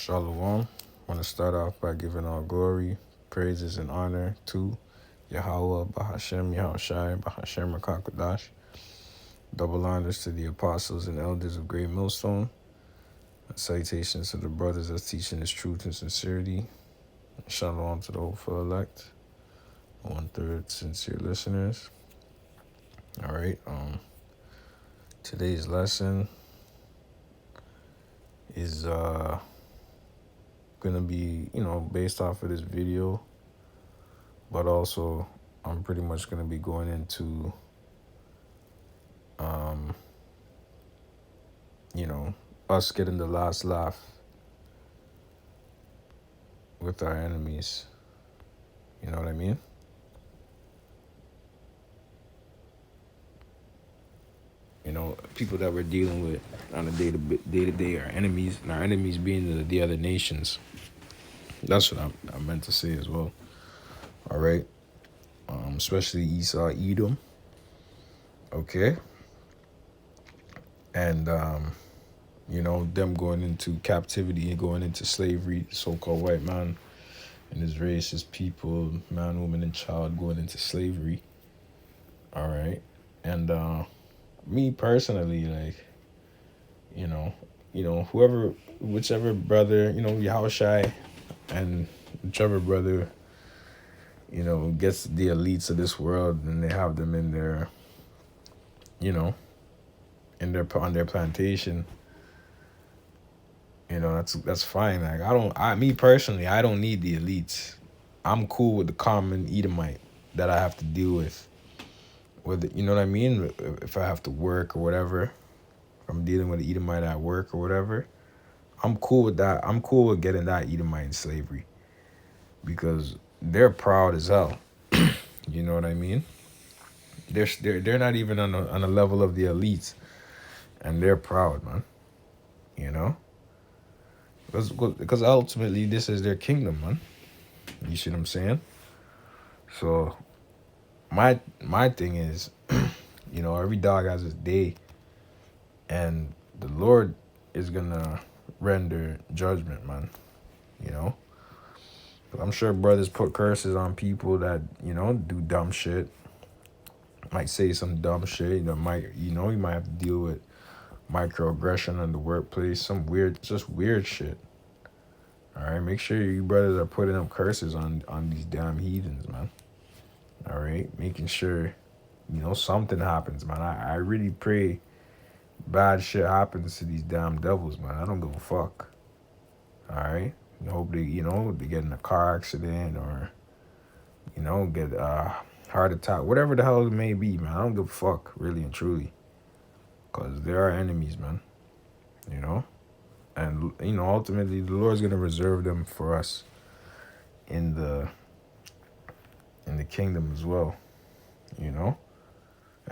Shalom. I want to start off by giving all glory, praises, and honor to Yahweh, Bahashem, Yahushai, Bahashem, Rakakadash. Double honors to the apostles and elders of Great Millstone. And salutations to the brothers that's teaching this truth and sincerity. Shalom to the hopeful elect. 1/3 sincere listeners. All right. Today's lesson is gonna be, based off of this video, but also I'm pretty much gonna be going into us getting the last laugh with our enemies. You know what I mean? People that we're dealing with on a day to day, our enemies, and our enemies being the other nations. That's what I meant to say as well. All right. Especially Esau, Edom. Okay. And them going into captivity and going into slavery, so-called white man and his race, his people, man, woman, and child going into slavery. All right. And me personally, whichever brother, Yahushai, and whichever brother, gets the elites of this world and they have them in their, on their plantation. That's fine. Me personally, I don't need the elites. I'm cool with the common Edomite that I have to deal with. Whether, you know what I mean? If I have to work or whatever, if I'm dealing with an Edomite at work or whatever, I'm cool with that. I'm cool with getting that Edomite in slavery because they're proud as hell. You know what I mean? They're not even on a level of the elites, and they're proud, man. Because ultimately this is their kingdom, man. You see what I'm saying? So my thing is, every dog has his day, and the Lord is gonna render judgment, man. I'm sure brothers put curses on people that do dumb shit. Might say some dumb shit. You might have to deal with microaggression in the workplace, some just weird shit. All right, make sure you brothers are putting up curses on these damn heathens, man. All right, making sure something happens, man. I really pray bad shit happens to these damn devils, man. I don't give a fuck. All right, I hope they get in a car accident or get a heart attack, whatever the hell it may be, man. I don't give a fuck, really and truly, because they're our enemies, man. And ultimately the Lord's gonna reserve them for us in the kingdom as well. And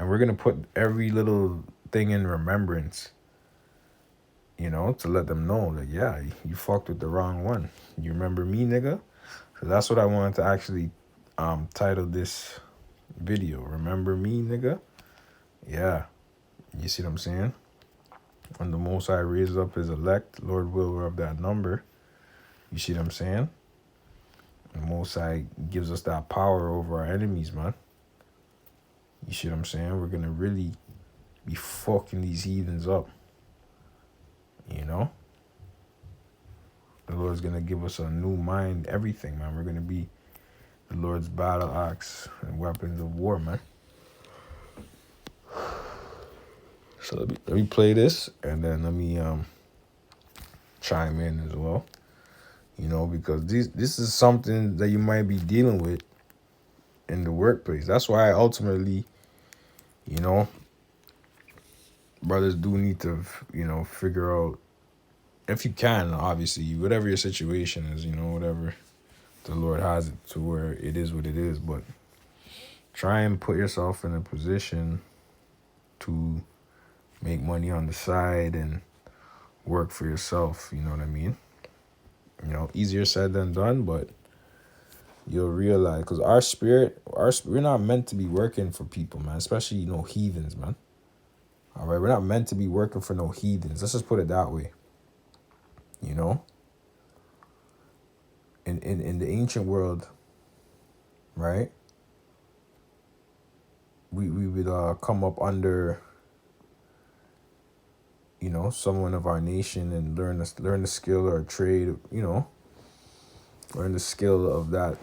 we're gonna put every little thing in remembrance, to let them know that, yeah, you fucked with the wrong one. You remember me, nigga? So that's what I wanted to actually title this video. Remember me, nigga? Yeah. You see what I'm saying? When the Most High raises up his elect, Lord will rub that number. You see what I'm saying? The Most High gives us that power over our enemies, man. You see what I'm saying? We're going to really be fucking these heathens up. The Lord's going to give us a new mind, everything, man. We're going to be the Lord's battle axe and weapons of war, man. So let me play this, and then let me chime in as well. Because this is something that you might be dealing with in the workplace. That's why ultimately, brothers do need to, figure out, if you can, obviously, whatever your situation is, whatever the Lord has it to where it is what it is, but try and put yourself in a position to make money on the side and work for yourself, you know what I mean? Easier said than done, but you'll realize, because we're not meant to be working for people, man, especially, heathens, man. All right, we're not meant to be working for no heathens. Let's just put it that way. In the ancient world, right? We would come up under, someone of our nation and learn the skill or trade, learn the skill of that,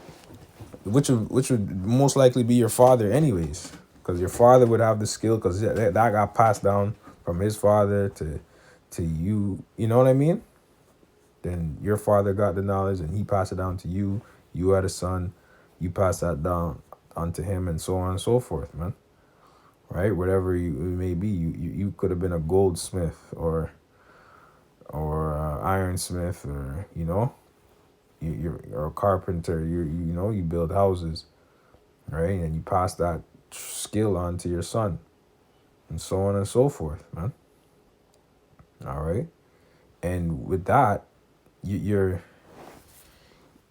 which would most likely be your father anyways, because your father would have the skill, because that got passed down from his father to you. You know what I mean? Then your father got the knowledge and he passed it down to you. You had a son, you pass that down onto him, and so on and so forth, man. Right? Whatever it may be, you could have been a goldsmith or ironsmith, or you're a carpenter. You build houses, right? And you pass that skill on to your son, and so on and so forth, man. All right. And with that, you're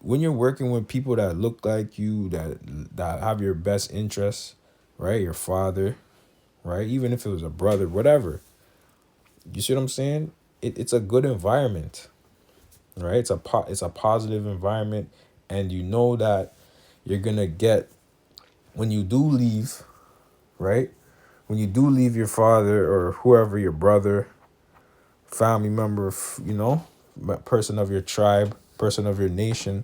when you're working with people that look like you, that have your best interests, right? Your father, right? Even if it was a brother, whatever. You see what I'm saying? It's a good environment, right? It's a positive environment, and you know that you're gonna get when you do leave, right? When you do leave your father or whoever, your brother, family member, person of your tribe, person of your nation.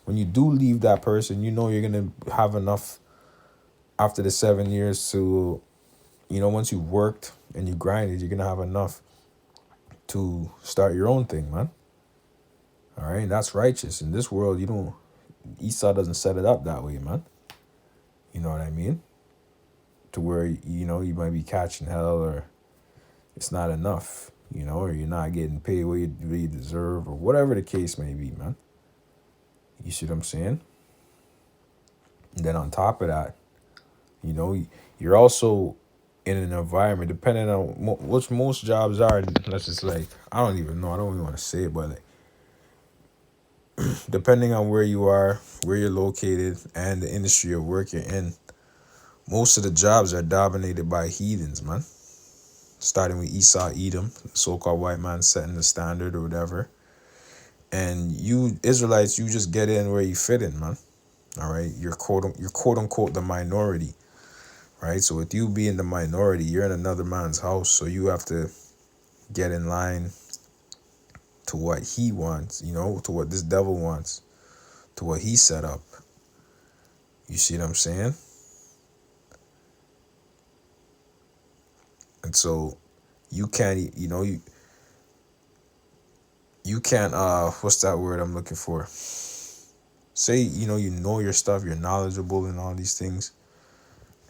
When you do leave that person, you know you're gonna have enough after the 7 years to, once you've worked and you grinded, you're gonna have enough to start your own thing, man. All right, that's righteous. In this world, Esau doesn't set it up that way, man. You know what I mean? To where, you might be catching hell, or it's not enough, or you're not getting paid what you really deserve, or whatever the case may be, man. You see what I'm saying? And then on top of that, you're also in an environment, depending on which most jobs are, let's just like, I don't even know, I don't even want to say it, but like, depending on where you are, where you're located, and the industry of work you're in, most of the jobs are dominated by heathens, man. Starting with Esau, Edom, so-called white man setting the standard or whatever. And you Israelites, you just get in where you fit in, man. All right, you're quote unquote the minority, right? So with you being the minority, you're in another man's house, so you have to get in line to what he wants, to what this devil wants, to what he set up. You see what I'm saying? And so you can't, you can't, what's that word I'm looking for? Say, you know your stuff, you're knowledgeable in all these things.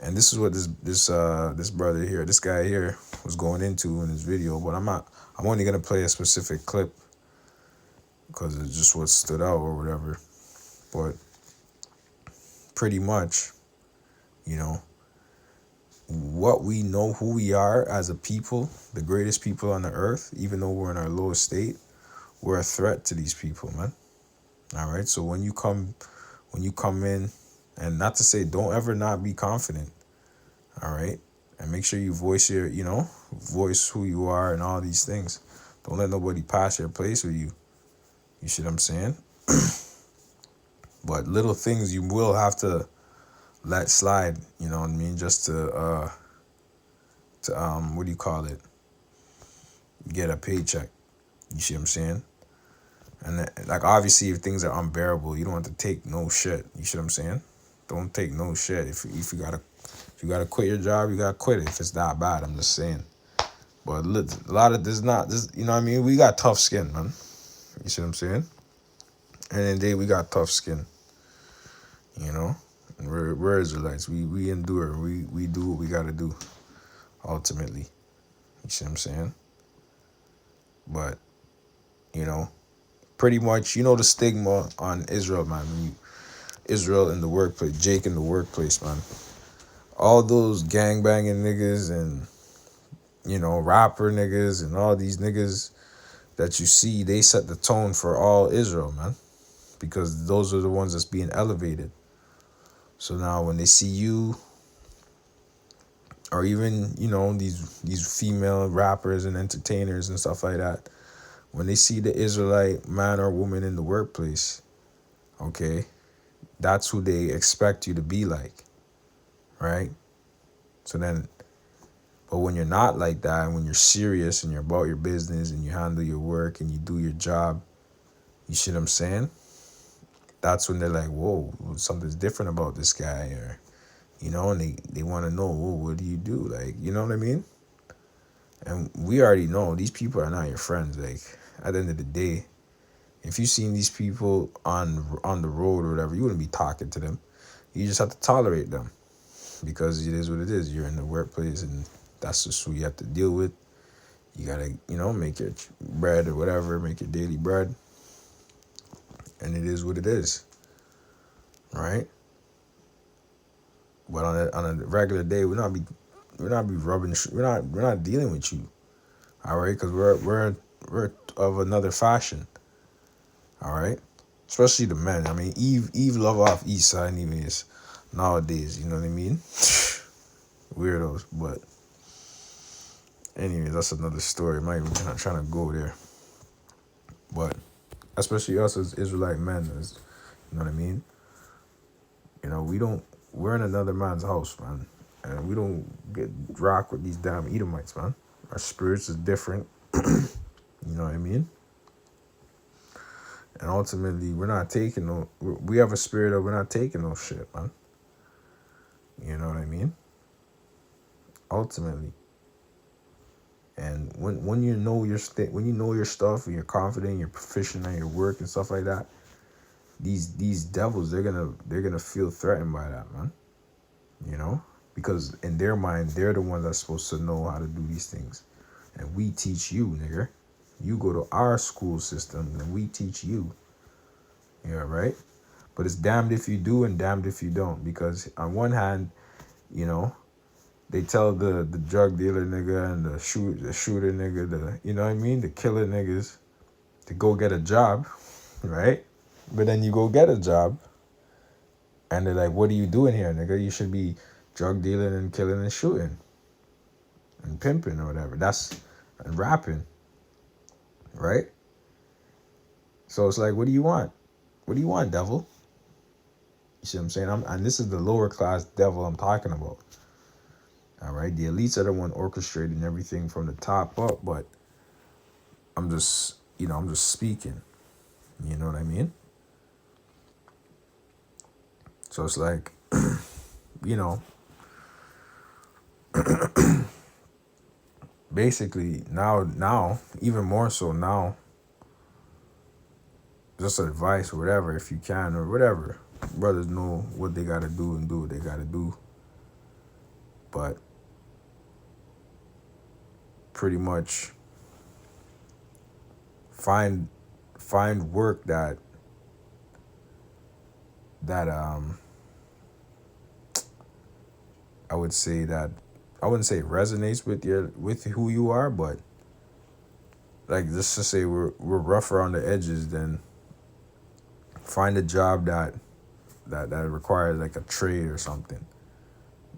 And this is what this brother here, this guy here was going into in his video, but I'm only gonna play a specific clip because it's just what stood out or whatever. But pretty much, what we know who we are as a people, the greatest people on the earth, even though we're in our lowest state, we're a threat to these people, man. All right. So when you come in, and not to say don't ever not be confident, all right, and make sure you voice voice who you are and all these things. Don't let nobody pass your place with you. You see what I'm saying? But little things you will have to let slide, you know what I mean, just to what do you call it? Get a paycheck. You see what I'm saying? And like, obviously, if things are unbearable, you don't have to take no shit. You see what I'm saying? Don't take no shit. If you gotta quit your job, you gotta quit it. If it's that bad, I'm just saying. But a lot of this, you know what I mean? We got tough skin, man. You see what I'm saying? And in the day, we got tough skin. And we're Israelites. We endure. We do what we gotta do. Ultimately, you see what I'm saying? But pretty much, the stigma on Israel, man. Israel in the workplace, Jake in the workplace, man. All those gangbanging niggas and, rapper niggas and all these niggas that you see, they set the tone for all Israel, man. Because those are the ones that's being elevated. So now when they see you, or even, these female rappers and entertainers and stuff like that, when they see the Israelite man or woman in the workplace, Okay, that's who they expect you to be like, right? So then, but when you're not like that, and when you're serious and you're about your business and you handle your work and you do your job, you see what I'm saying? That's when they're like, whoa, something's different about this guy, or and they want to know, whoa, what do you do? Like, you know what I mean? And we already know these people are not your friends. Like, at the end of the day, if you seen these people on the road or whatever, you wouldn't be talking to them. You just have to tolerate them because it is what it is. You're in the workplace, and that's just who you have to deal with. You gotta, make your bread or whatever, make your daily bread, and it is what it is, right? But on a regular day, we're not be rubbing, we're not dealing with you, all right? Because we're of another fashion, all right? Especially the men. I mean, Eve love off East Side anyways nowadays. You know what I mean? Weirdos, but anyways, that's another story. I'm not even trying to go there, but especially us as Israelite men, you know what I mean? We're in another man's house, man. And we don't get rock with these damn Edomites, man. Our spirits is different. You know what I mean? And ultimately, we're not taking no. We have a spirit of we're not taking no shit, man. You know what I mean? Ultimately, and when you know when you know your stuff, and you're confident, you're proficient at your work and stuff like that. These devils, they're gonna feel threatened by that, man. You know, because in their mind, they're the ones that's supposed to know how to do these things, and we teach you, nigga. You go to our school system, and we teach you. Yeah, right. But it's damned if you do and damned if you don't, because on one hand, you know, they tell the drug dealer nigga and the shooter nigga, you know what I mean, the killer niggas to go get a job, right? But then you go get a job, and they're like, "What are you doing here, nigga? You should be drug dealing and killing and shooting and pimping or whatever." That's and rapping, right? So it's like, what do you want? What do you want, devil? You see what I'm saying? And this is the lower class devil I'm talking about. All right, the elites are the one orchestrating everything from the top up, but I'm just speaking. You know what I mean? So it's like, you know, basically now, even more so now, just advice or whatever, if you can or whatever. Brothers know what they gotta do and do what they gotta do, but pretty much find work that I would say that I wouldn't say resonates with who you are, but like just to say we're rougher on the edges, then find a job that requires like a trade or something,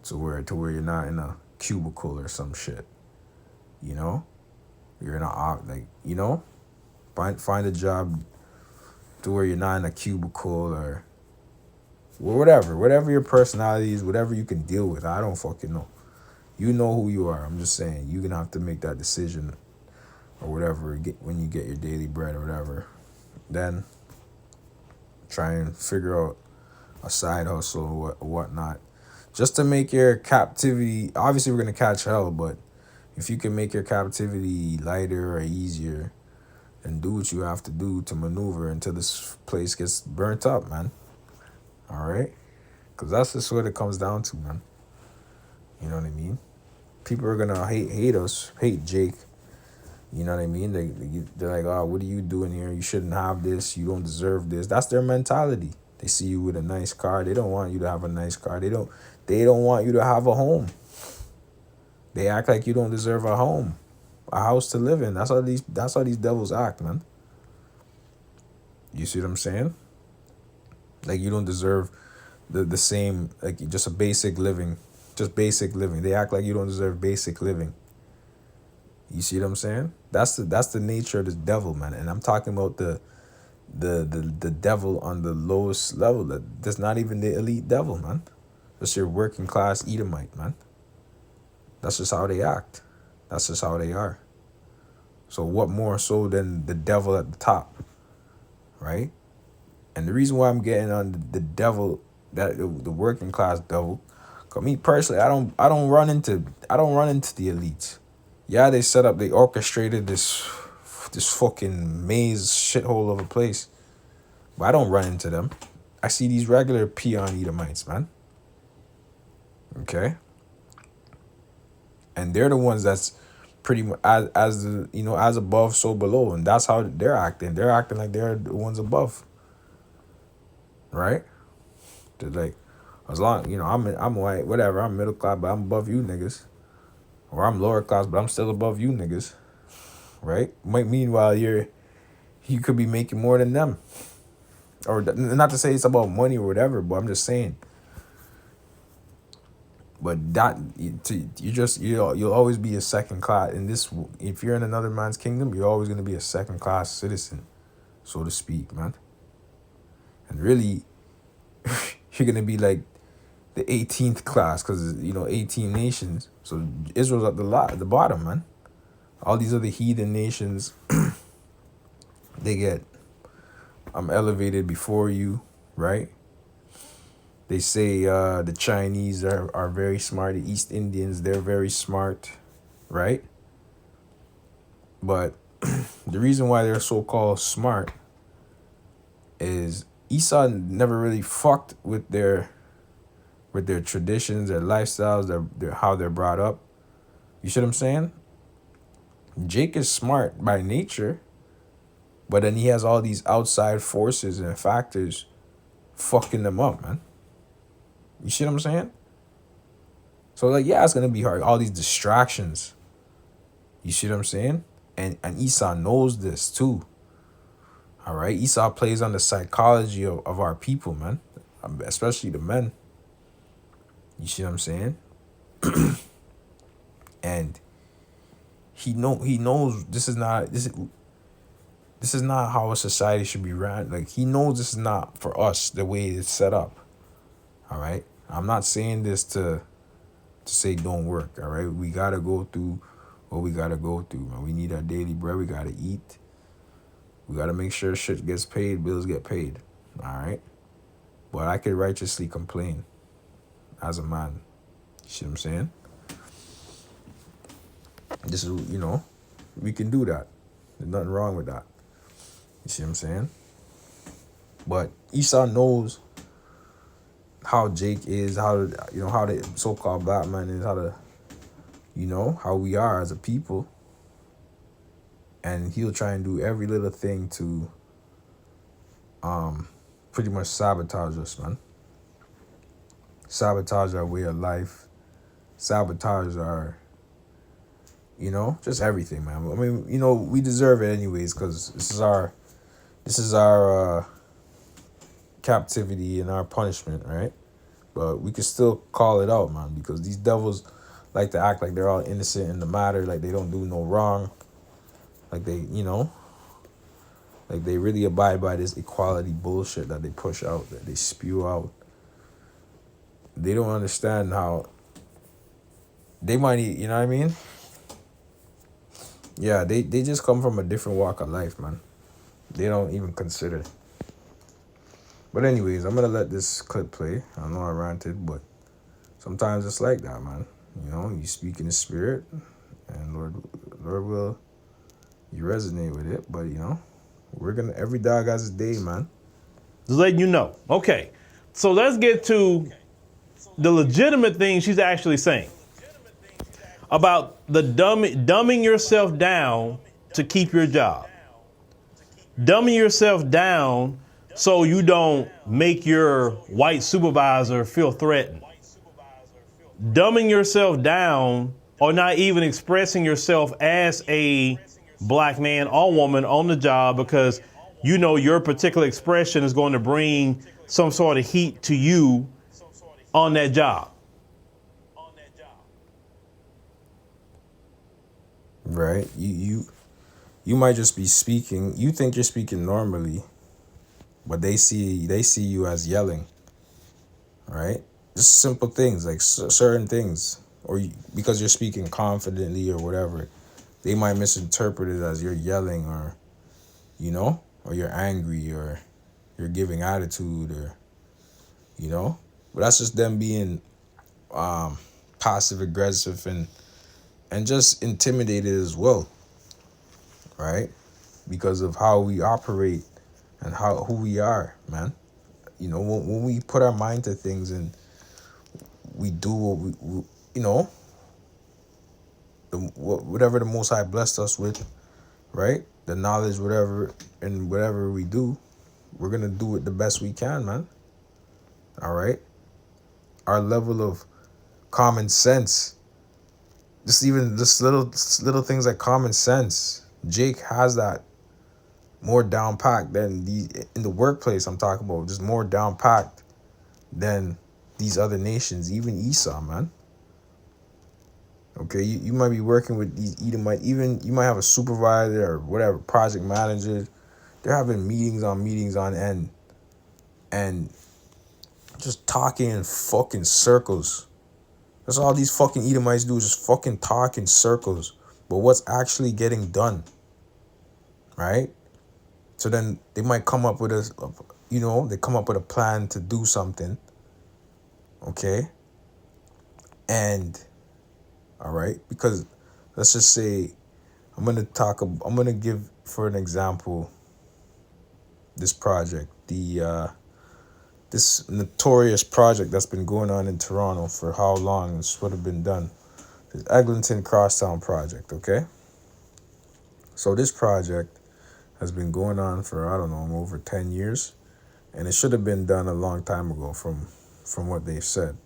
to where you're not in a cubicle or some shit. You know, you're in a like find a job to where you're not in a cubicle or whatever your personality is, whatever you can deal with. I don't fucking know. You know who you are. I'm just saying you're gonna have to make that decision or whatever when you get your daily bread or whatever. Then try and figure out a side hustle or whatnot, just to make your captivity. Obviously, we're gonna catch hell, but if you can make your captivity lighter or easier, then do what you have to do to maneuver until this place gets burnt up, man. All right, because that's just what it comes down to, man. You know what I mean? People are gonna hate us, hate Jake. You know what I mean? They're like, oh, what are you doing here? You shouldn't have this. You don't deserve this. That's their mentality. They see you with a nice car. They don't want you to have a nice car. They don't want you to have a home. They act like you don't deserve a home, a house to live in. That's how these devils act, man. You see what I'm saying? Like you don't deserve the same, like just a basic living. Just basic living. They act like you don't deserve basic living. You see what I'm saying? That's the nature of this devil, man. And I'm talking about the devil on the lowest level. That's not even the elite devil, man. That's your working class Edomite, man. That's just how they act. That's just how they are. So what more so than the devil at the top, right? And the reason why I'm getting on the devil, that the working class devil, 'cause me personally, I don't run into the elites. Yeah, they orchestrated this fucking maze shithole of a place, but I don't run into them. I see these regular peon Edomites, man. Okay, and they're the ones that's pretty much as the as above so below, and that's how they're acting. They're acting like they're the ones above, right? They're like, as long I'm white, whatever. I'm middle class, but I'm above you niggas, or I'm lower class, but I'm still above you niggas, right? Meanwhile, you could be making more than them, or not to say it's about money or whatever, but I'm just saying. But you'll always be a second class in this. If you're in another man's kingdom, you're always gonna be a second class citizen, so to speak, man. And really, you're gonna be like the 18th class, because 18 nations. So Israel's at the bottom, man. All these other heathen nations, they get I'm elevated before you, right? They say the Chinese are very smart. The East Indians, they're very smart, right? But the reason why they're so called smart is Esau never really fucked with their traditions, their lifestyles, their how they're brought up. You see what I'm saying? Jake is smart by nature, but then he has all these outside forces and factors fucking them up, man. You see what I'm saying? So like, yeah, it's gonna be hard. All these distractions. You see what I'm saying? And Esau knows this too. All right, Esau plays on the psychology of our people, man, especially the men. You see what I'm saying? And he knows this is not how a society should be ran. Like, he knows this is not for us the way it's set up. All right, I'm not saying this to say don't work. All right, we gotta go through what we gotta go through, man. We need our daily bread. We gotta eat. We gotta make sure shit gets paid, bills get paid. All right, but I could righteously complain as a man. You see what I'm saying? This is we can do that. There's nothing wrong with that. You see what I'm saying? But Esau knows how Jake is, how the so-called black man is, how we are as a people, and he'll try and do every little thing to pretty much sabotage us, man. Sabotage our way of life, sabotage our just everything, man. I mean, we deserve it anyways, because this is our captivity and our punishment, right? But we can still call it out, man, because these devils like to act like they're all innocent in the matter, like they don't do no wrong, like they like they really abide by this equality bullshit that they push out, that they spew out. They don't understand how they might, you know what I mean? Yeah, they just come from a different walk of life, man. They don't even consider. But anyways, I'm gonna let this clip play. I know I ranted, but sometimes it's like that, man. You speak in the spirit, and Lord will you resonate with it. But every dog has his day, man. Just letting you know. Okay, so let's get to the legitimate thing she's actually saying about the dumbing yourself down to keep your job. Dumbing yourself down so you don't make your white supervisor feel threatened. Dumbing yourself down or not even expressing yourself as a black man or woman on the job because your particular expression is going to bring some sort of heat to you on that job. Right? You might just be speaking. You think you're speaking normally, but they see you as yelling, right? Just simple things like certain things, or because you're speaking confidently or whatever, they might misinterpret it as you're yelling, or or you're angry, or you're giving attitude, or but that's just them being passive aggressive and just intimidated as well, right? Because of how we operate and who we are, man. When we put our mind to things and we do what we you know, whatever the Most High blessed us with, right? The knowledge, whatever, and whatever we do, we're gonna do it the best we can, man. All right. Our level of common sense, just little things like common sense. Jake has that more down packed than in the workplace. I'm talking about just more down packed than these other nations, even Esau, man. Okay, you might be working with these Edomite, even you might have a supervisor or whatever, project manager. They're having meetings on end and just talking in fucking circles. That's all these fucking Edomites do is just fucking talk in circles. But what's actually getting done, right? So then they might come up with they come up with a plan to do something, okay? And, all right, because let's just say, I'm going to give, for an example, this project, this notorious project that's been going on in Toronto for how long this would have been done. The Eglinton Crosstown project, okay? So this project has been going on for, I don't know, over 10 years. And it should have been done a long time ago from what they've said.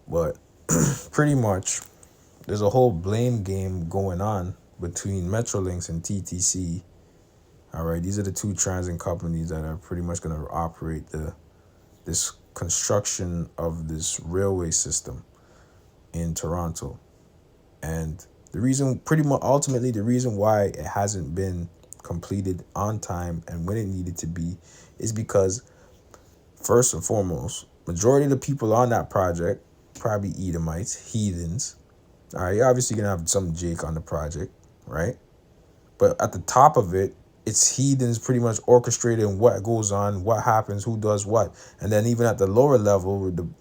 But pretty much, there's a whole blame game going on between Metrolinx and TTC. All right, these are the two transit companies that are pretty much going to operate this construction of this railway system in Toronto. And the reason, pretty much ultimately, the reason why it hasn't been completed on time and when it needed to be is because, first and foremost, majority of the people on that project, probably Edomites, heathens. All right, you're obviously going to have some Jake on the project, right? But at the top of it, it's heathens pretty much orchestrating what goes on, what happens, who does what. And then even at the lower level, with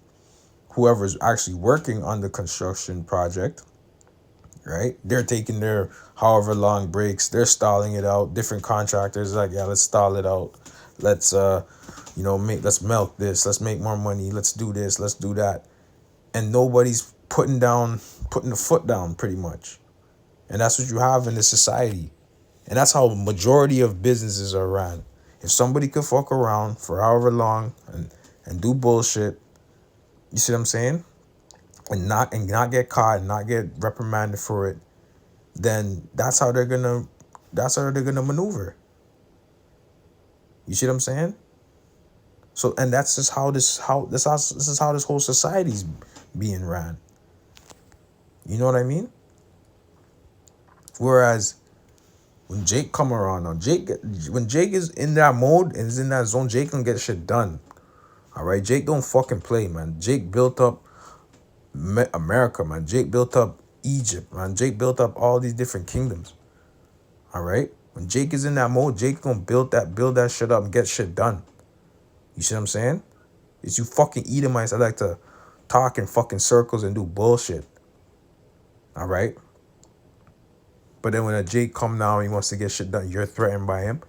whoever's actually working on the construction project, right? They're taking their however long breaks. They're stalling it out. Different contractors like, yeah, let's stall it out. Let's let's milk this. Let's make more money. Let's do this. Let's do that. And nobody's putting the foot down pretty much. And that's what you have in this society. And that's how majority of businesses are ran. If somebody could fuck around for however long and do bullshit, you see what I'm saying? And not get caught and not get reprimanded for it, then that's how they're gonna maneuver. You see what I'm saying? So, and that's just how this whole society's being ran. You know what I mean? Whereas when Jake come around now, when Jake is in that mode and is in that zone, Jake can get shit done. All right, Jake don't fucking play, man. Jake built up America, man. Jake built up Egypt, man. Jake built up all these different kingdoms. All right, when Jake is in that mode, Jake gonna build that shit up and get shit done. You see what I'm saying? It's you fucking Edomites that like to talk in fucking circles and do bullshit. All right. But then when a Jake come now and he wants to get shit done, you're threatened by him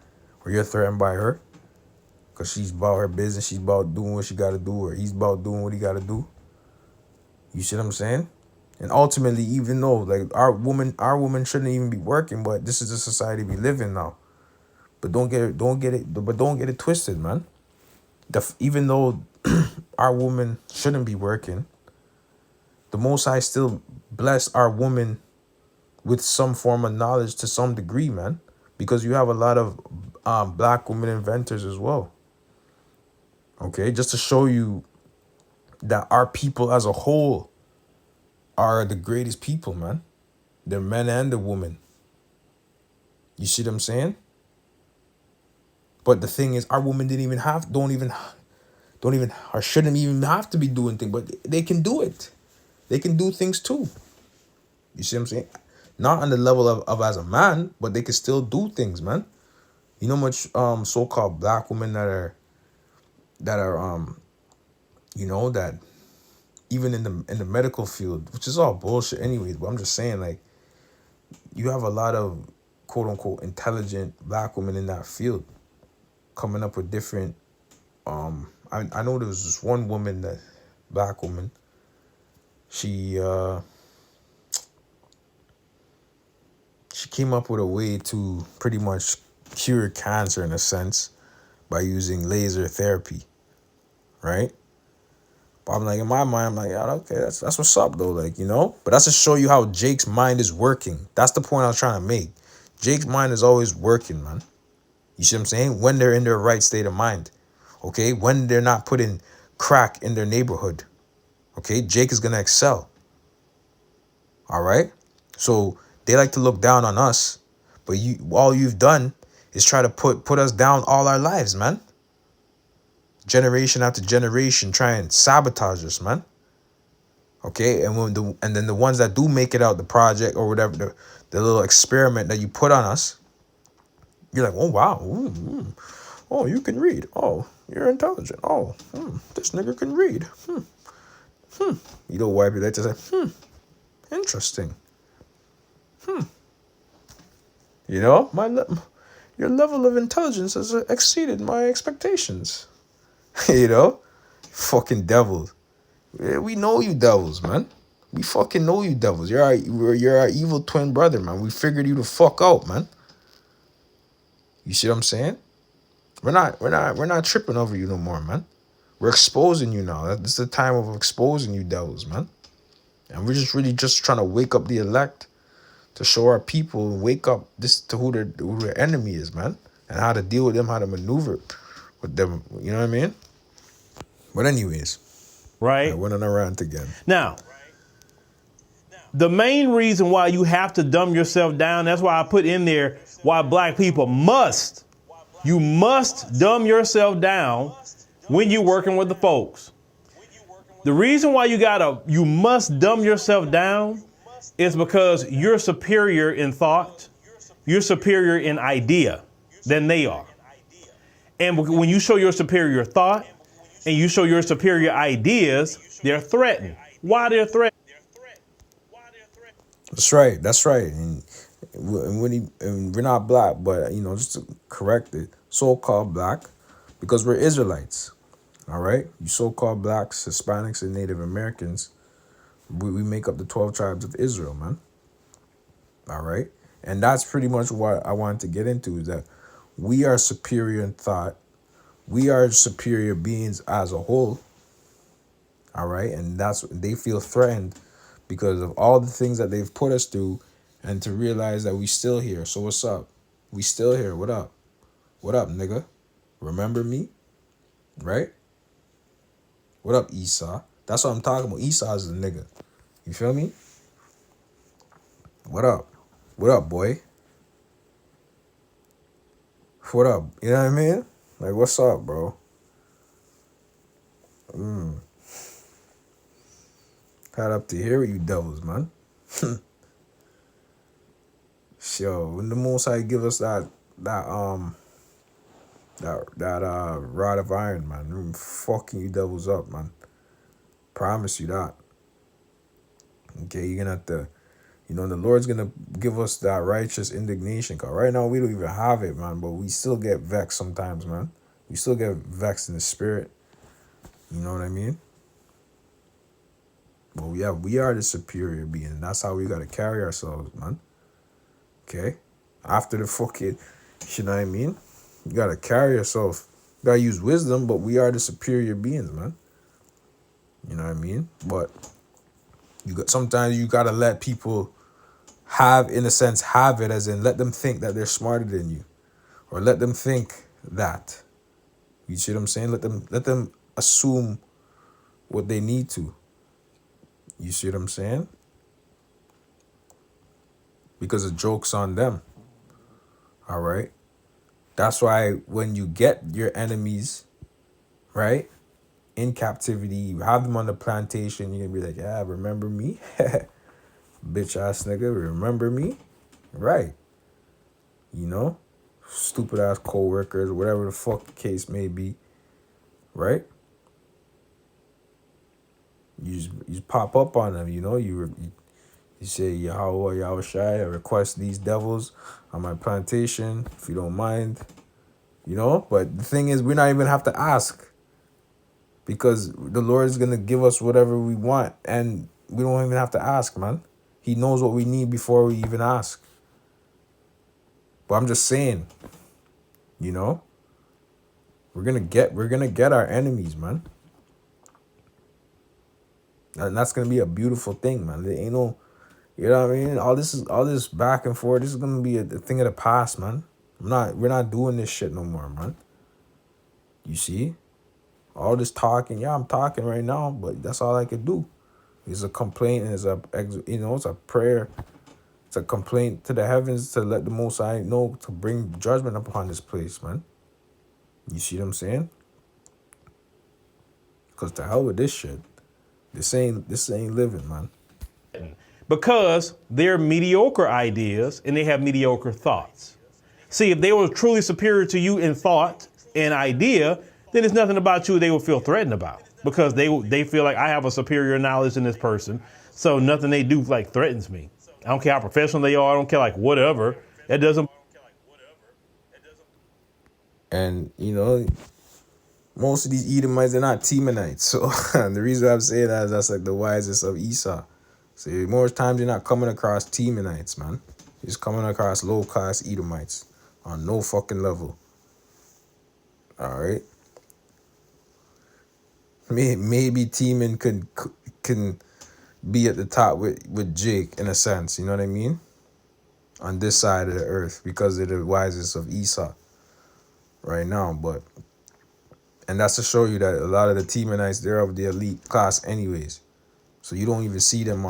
or you're threatened by her because she's about her business. She's about doing what she got to do, or he's about doing what he got to do. You see what I'm saying? And ultimately, even though like our woman shouldn't even be working, but this is the society we live in now. But don't get it twisted, man. Even though our woman shouldn't be working, the Most High still bless our woman with some form of knowledge to some degree, man, because you have a lot of black women inventors as well. Okay, just to show you that our people as a whole are the greatest people, man. The men and the women. You see what I'm saying? But the thing is, our women don't even, or shouldn't even have to be doing things, but they can do it. They can do things too. You see what I'm saying? Not on the level of as a man, but they can still do things, man. You know much so-called black women that are you know, that even in the medical field, which is all bullshit anyways, but I'm just saying, like, you have a lot of quote unquote intelligent black women in that field coming up with different I know there was this one woman, that black woman, she she came up with a way to pretty much cure cancer in a sense by using laser therapy, right? But I'm like, in my mind, I'm like, yeah, okay, that's what's up though, like, you know. But that's to show you how Jake's mind is working. That's the point I was trying to make. Jake's mind is always working, man. You see what I'm saying? When they're in their right state of mind, okay. When they're not putting crack in their neighborhood, okay. Jake is gonna excel. All right. So they like to look down on us, but all you've done is try to put us down all our lives, man. Generation after generation, try and sabotage us, man. Okay, and then the ones that do make it out the project or whatever, the little experiment that you put on us, you're like, oh wow, oh, you can read, oh, you're intelligent, oh, this nigga can read, you don't wipe your legs and say, interesting, you know, your level of intelligence has exceeded my expectations. You know, fucking devils. Yeah, we know you devils, man. We fucking know you devils. You're our evil twin brother, man. We figured you the fuck out, man. You see what I'm saying? We're not tripping over you no more, man. We're exposing you now. This is the time of exposing you devils, man. And we're just really just trying to wake up the elect to show our people, wake up this to who their enemy is, man, and how to deal with them, how to maneuver with them. You know what I mean? But anyways, I Right? went on a rant again. Now, the main reason why you have to dumb yourself down, that's why I put in there why black people you must dumb yourself down when you're working with the folks. The reason why you must dumb yourself down is because you're superior in thought, you're superior in idea than they are. And when you show your superior thought and you show your superior ideas, they're threatened. Why they're threatened? That's right. That's right. And we're not black, but you know, just to correct it, so-called black, because we're Israelites. All right, you so-called blacks, Hispanics, and Native Americans, we make up the 12 tribes of Israel, man. All right, and that's pretty much what I wanted to get into, is that we are superior in thought, we are superior beings as a whole. All right, and that's they feel threatened because of all the things that they've put us through, and to realize that we still here. So what's up? We still here. What up? What up, nigga? Remember me? Right? What up, Esau? That's what I'm talking about. Esau is the nigga. You feel me? What up? What up, boy? What up? You know what I mean? Like, what's up, bro? Had up to here with you devils, man. Yo, when the Most High give us that rod of iron, man, I'm fucking you devils up, man. Promise you that. Okay, you're gonna have to, you know, the Lord's gonna give us that righteous indignation. Cause right now we don't even have it, man. But we still get vexed sometimes, man. We still get vexed in the spirit. You know what I mean? But we are the superior being, and that's how we gotta carry ourselves, man. Okay? After the fucking, you know what I mean? You gotta carry yourself. You gotta use wisdom, but we are the superior beings, man. You know what I mean? But sometimes you gotta let people in a sense, have it, as in let them think that they're smarter than you, or let them think that. You see what I'm saying? Let them assume what they need to. You see what I'm saying? Because the joke's on them. All right. That's why when you get your enemies, right, in captivity, you have them on the plantation, you're gonna be like, yeah, remember me? Bitch ass nigga, remember me? Right. You know? Stupid ass co-workers, whatever the fuck the case may be, right? You just pop up on them, you know? You say, Yahweh, Yahweh Shai, I request these devils on my plantation, if you don't mind, you know? But the thing is, we not even have to ask because the Lord is going to give us whatever we want and we don't even have to ask, man. He knows what we need before we even ask. But I'm just saying, you know, we're gonna get our enemies, man. And that's gonna be a beautiful thing, man. There ain't no, you know what I mean? All this back and forth. This is gonna be a thing of the past, man. We're not doing this shit no more, man. You see, all this talking. Yeah, I'm talking right now, but that's all I could do. It's a complaint and it's a prayer. It's a complaint to the heavens to let the Most High know to bring judgment upon this place, man. You see what I'm saying? Cause to hell with this shit. This ain't living, man. Because they're mediocre ideas and they have mediocre thoughts. See, if they were truly superior to you in thought and idea, then there's nothing about you they will feel threatened about because they feel like I have a superior knowledge than this person. So nothing they do like threatens me. I don't care how professional they are. I don't care like whatever. That doesn't. And you know, most of these Edomites they're not Temanites. So the reason I'm saying that is that's like the wisest of Esau. So more times you're not coming across Temanites, man. You're just coming across low class Edomites on no fucking level. All right. Maybe Teman can be at the top with Jake in a sense. You know what I mean? On this side of the earth because they're the wisest of Esau right now, and that's to show you that a lot of the Temanites they're of the elite class anyways. So you don't even see them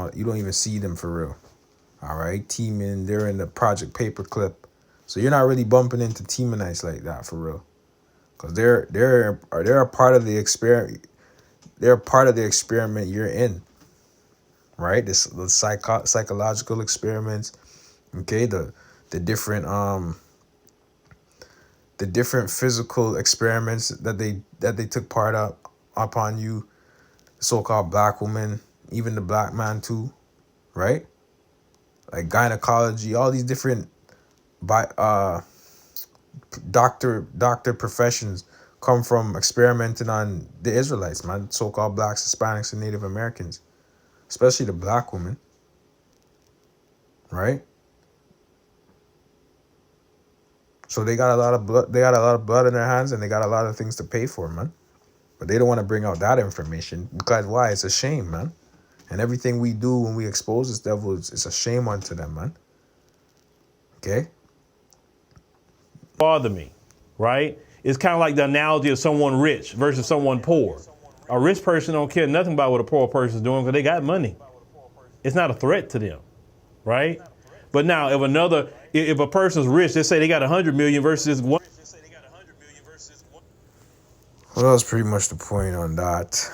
for real. All right, Teman, they're in the Project Paperclip. So you're not really bumping into Temanites like that for real. Cause they're a part of the experiment. They're a part of the experiment you're in. Right? The psychological experiments. Okay, the different physical experiments that they took part of upon you, so-called black woman, even the black man too, right? Like gynecology, all these different doctor professions come from experimenting on the Israelites, man, so-called blacks, Hispanics, and Native Americans, especially the black woman, right? So they got a lot of blood. They got a lot of blood in their hands, and they got a lot of things to pay for, man. But they don't want to bring out that information because why? It's a shame, man. And everything we do when we expose this devil, it's a shame unto them, man. Okay? Bother me, right? It's kind of like the analogy of someone rich versus someone poor. A rich person don't care nothing about what a poor person's doing because they got money. It's not a threat to them, right? But now, if a person's rich, they say they got 100 million versus one. Well, that's pretty much the point on that.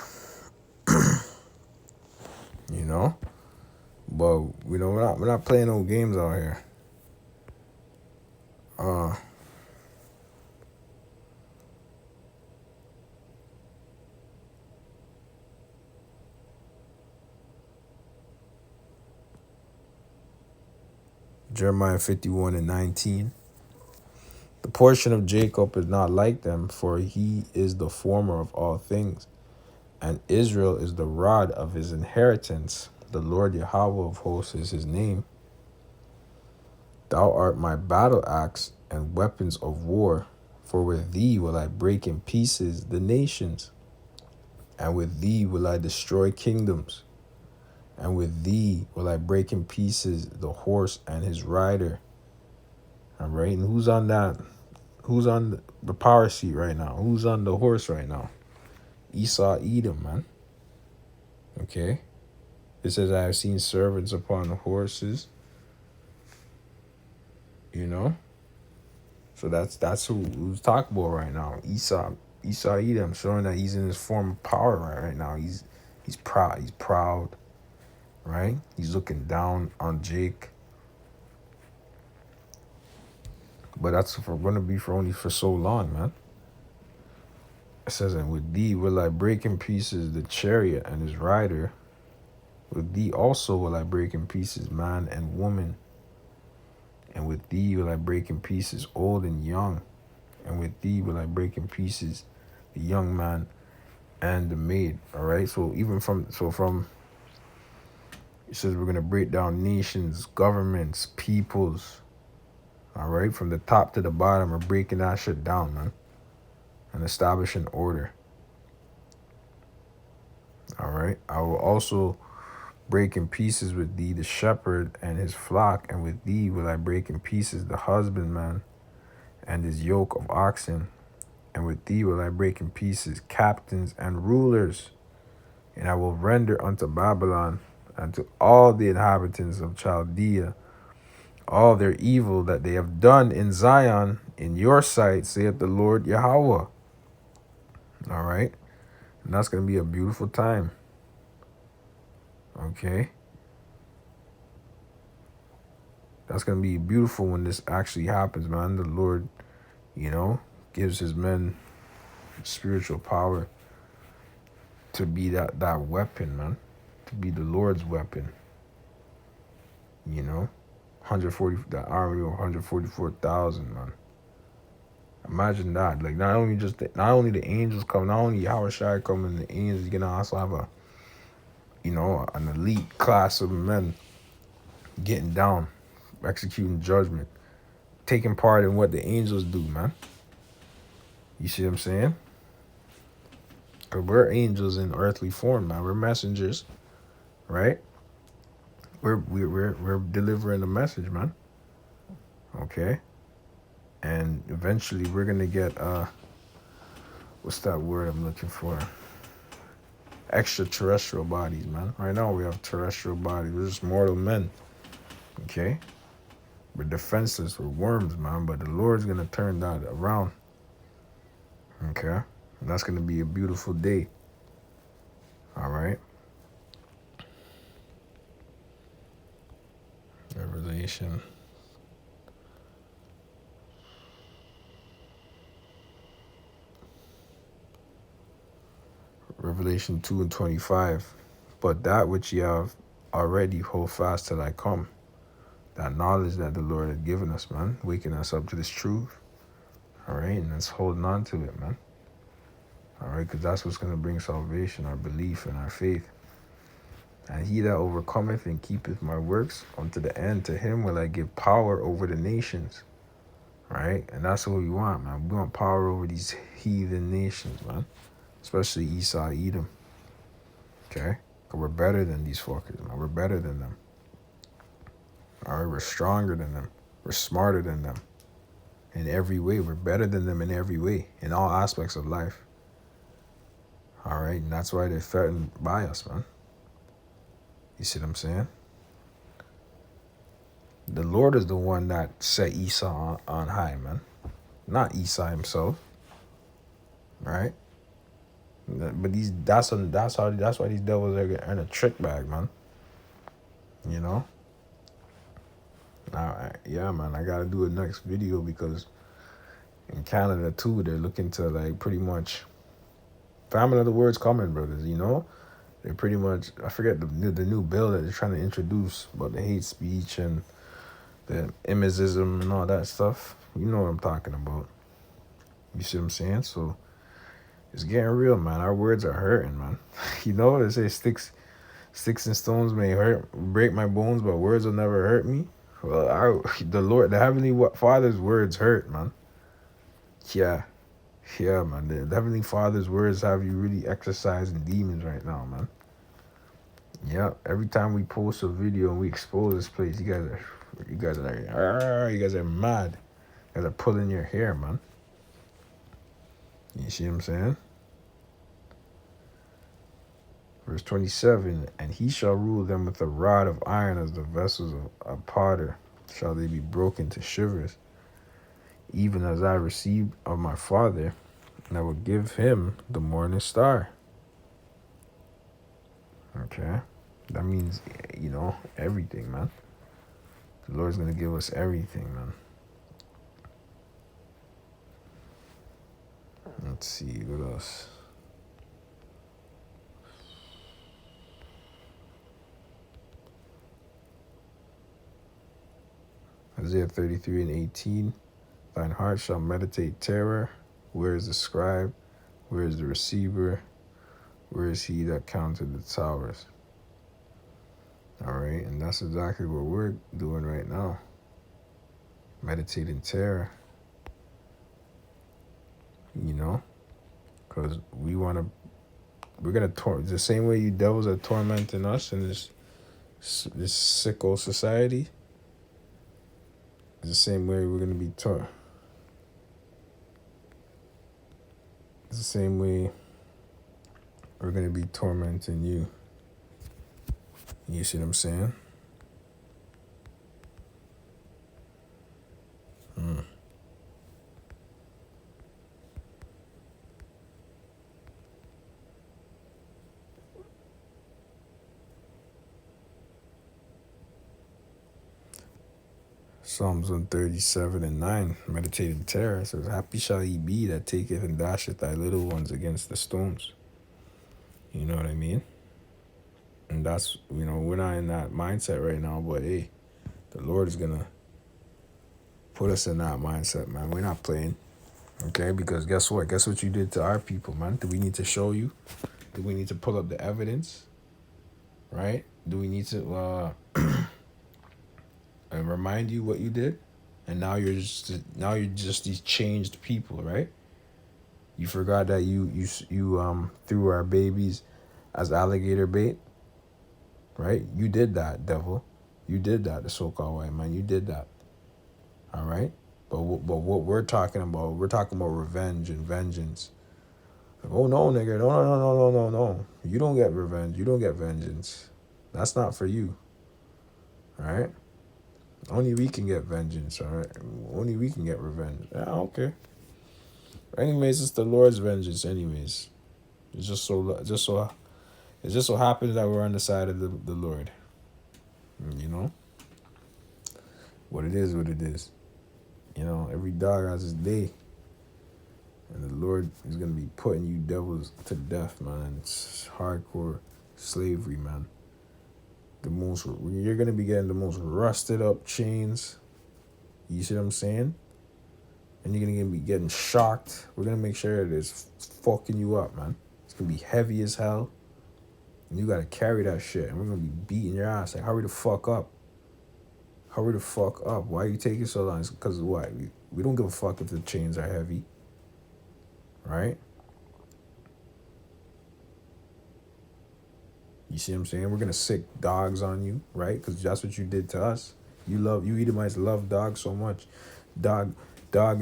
You know? But we're not playing no games out here. Jeremiah 51:19. The portion of Jacob is not like them, for he is the former of all things, and Israel is the rod of his inheritance. The Lord Yahweh of hosts is his name. Thou art my battle axe and weapons of war, for with thee will I break in pieces the nations, and with thee will I destroy kingdoms, and with thee will I break in pieces the horse and his rider. All right, and who's on that? Who's on the power seat right now? Who's on the horse right now? Esau, Edom, man. Okay. It says, I have seen servants upon horses. You know? So that's who's talking about right now. Esau Edom, showing that he's in his form of power right now. He's proud. He's proud, right? He's looking down on Jake. But that's going to be for only for so long, man. It says, and with thee will I break in pieces the chariot and his rider. With thee also will I break in pieces man and woman. And with thee will I break in pieces old and young. And with thee will I break in pieces the young man and the maid. All right. So from it says we're gonna break down nations, governments, peoples. All right, from the top to the bottom, we're breaking that shit down, man, and establishing order. All right. I will also break in pieces with thee the shepherd and his flock, and with thee will I break in pieces the husbandman and his yoke of oxen. And with thee will I break in pieces captains and rulers, and I will render unto Babylon and to all the inhabitants of Chaldea all their evil that they have done in Zion in your sight, saith the Lord Yahweh. All right. And that's going to be a beautiful time. Okay. That's going to be beautiful when this actually happens, man. The Lord, gives his men spiritual power to be that weapon, man. To be the Lord's weapon. 140, the army of 144,000, man. Imagine that. Like, not only the angels come, not only Yahushua come and the angels, you're gonna also have an elite class of men getting down, executing judgment, taking part in what the angels do, man. You see what I'm saying? Because we're angels in earthly form, man. We're messengers, right? We're delivering a message, man. Okay? And eventually we're gonna get what's that word I'm looking for? Extraterrestrial bodies, man. Right now we have terrestrial bodies. We're just mortal men. Okay? We're defenseless. We're worms, man. But the Lord's gonna turn that around. Okay? And that's gonna be a beautiful day. All right? Revelation. Revelation 2:25. But that which ye have already hold fast till I come. That knowledge that the Lord had given us, man. Waking us up to this truth. All right? And let's holding on to it, man. All right? Because that's what's going to bring salvation, our belief and our faith. And he that overcometh and keepeth my works unto the end, to him will I give power over the nations. Right? And that's what we want, man. We want power over these heathen nations, man. Especially Esau, Edom. Okay? Because we're better than these fuckers, man. We're better than them. All right? We're stronger than them. We're smarter than them. In every way. We're better than them in every way. In all aspects of life. All right? And that's why they're threatened by us, man. You see what I'm saying? The Lord is the one that set Esau on high, man. Not Esau himself. Right? But that's why these devils are in a trick bag, man. Now, yeah, man, I gotta do a next video because in Canada too, they're looking to like pretty much famine of the words coming, brothers. They're pretty much, I forget the new bill that they're trying to introduce about the hate speech and the imism and all that stuff. You know what I'm talking about. You see what I'm saying? So it's getting real, man. Our words are hurting, man. They say sticks and stones may break my bones, but words will never hurt me. Well, the Lord, the Heavenly Father's words hurt, man. Yeah, man. The Heavenly Father's words have you really exercising demons right now, man. Yeah. Every time we post a video and we expose this place, you guys are mad. You guys are pulling your hair, man. You see what I'm saying? Verse 27, and he shall rule them with a rod of iron as the vessels of a potter. Shall they be broken to shivers? even as I received of my Father, and I will give him the morning star. Okay? That means, everything, man. The Lord's going to give us everything, man. Let's see, what else? Isaiah 33 and 18. Thine heart shall meditate terror. Where is the scribe? Where is the receiver? Where is he that counted the towers? All right, and that's exactly what we're doing right now. Meditating terror. Because we're going to, the same way you devils are tormenting us in this sicko society, the same way we're going to be it's the same way we're going to be tormenting you. You see what I'm saying? Psalms 137 and 9, meditating terror, says, happy shall he be that taketh and dasheth thy little ones against the stones. You know what I mean? And that's, we're not in that mindset right now, but hey, the Lord is going to put us in that mindset, man. We're not playing, okay? Because guess what? Guess what you did to our people, man? Do we need to show you? Do we need to pull up the evidence? Right? Do we need to and remind you what you did? And now you're just these changed people, right? You forgot that you threw our babies as alligator bait, right? You did that, devil. You did that, the so-called white man. You did that. All right? But what we're talking about revenge and vengeance. Like, oh no, nigga, no. You don't get revenge. You don't get vengeance. That's not for you. All right? Only we can get vengeance, all right? Only we can get revenge. Yeah, okay. Anyways, it's the Lord's vengeance. Anyways, it just so happens that we're on the side of the Lord. What it is, what it is. Every dog has his day, and the Lord is gonna be putting you devils to death, man. It's hardcore slavery, man. You're gonna be getting the most rusted up chains. You see what I'm saying? And you're gonna be getting shocked. We're gonna make sure that it's fucking you up, man. It's gonna be heavy as hell. And you gotta carry that shit. And we're gonna be beating your ass. Like, hurry the fuck up. Hurry the fuck up. Why are you taking so long? It's because of what? We don't give a fuck if the chains are heavy. Right? You see what I'm saying? We're gonna sick dogs on you, right? Because that's what you did to us. You Edomites love dogs so much. Dog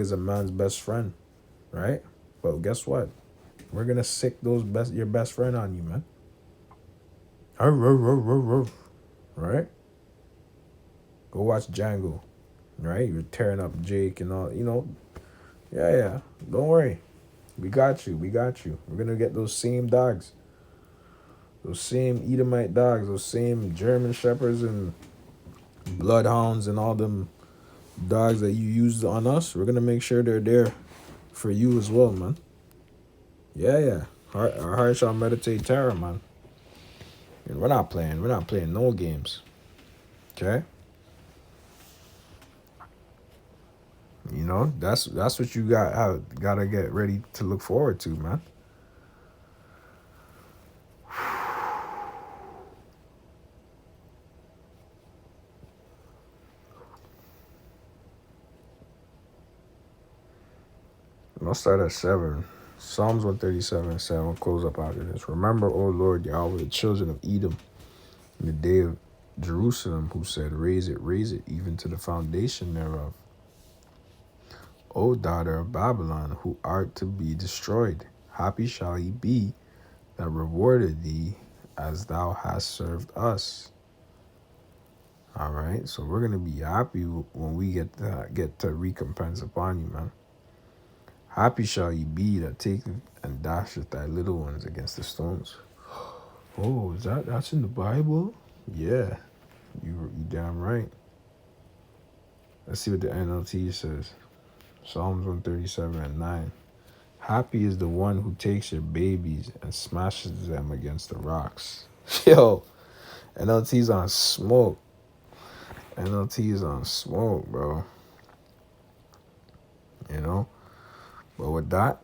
is a man's best friend, right? But guess what? We're gonna sick your best friend on you, man. Right? Go watch Django, right? You're tearing up Jake and all, Yeah. Don't worry. We got you. We're gonna get those same dogs. Those same Edomite dogs, those same German Shepherds and Bloodhounds and all them dogs that you used on us. We're going to make sure they're there for you as well, man. Yeah. Our heart shall meditate terror, man. And we're not playing no games. Okay? That's what you gotta get ready to look forward to, man. I'll start at 7. Psalms 137, 7. We'll close up after this. Remember, O Lord Yahweh, the children of Edom, in the day of Jerusalem, who said, raise it, even to the foundation thereof. O daughter of Babylon, who art to be destroyed, happy shall he be that rewarded thee as thou hast served us. All right, so we're gonna be happy when we get to recompense upon you, man. Happy shall you be that taketh and dasheth thy little ones against the stones. Oh, that's in the Bible? Yeah, you damn right. Let's see what the NLT says. Psalms 137:9. Happy is the one who takes your babies and smashes them against the rocks. Yo, NLT's on smoke. NLT is on smoke, bro. You know? But with that,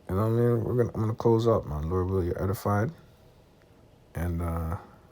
you know what I mean? I'm gonna close up, man. Lord will you're edified. And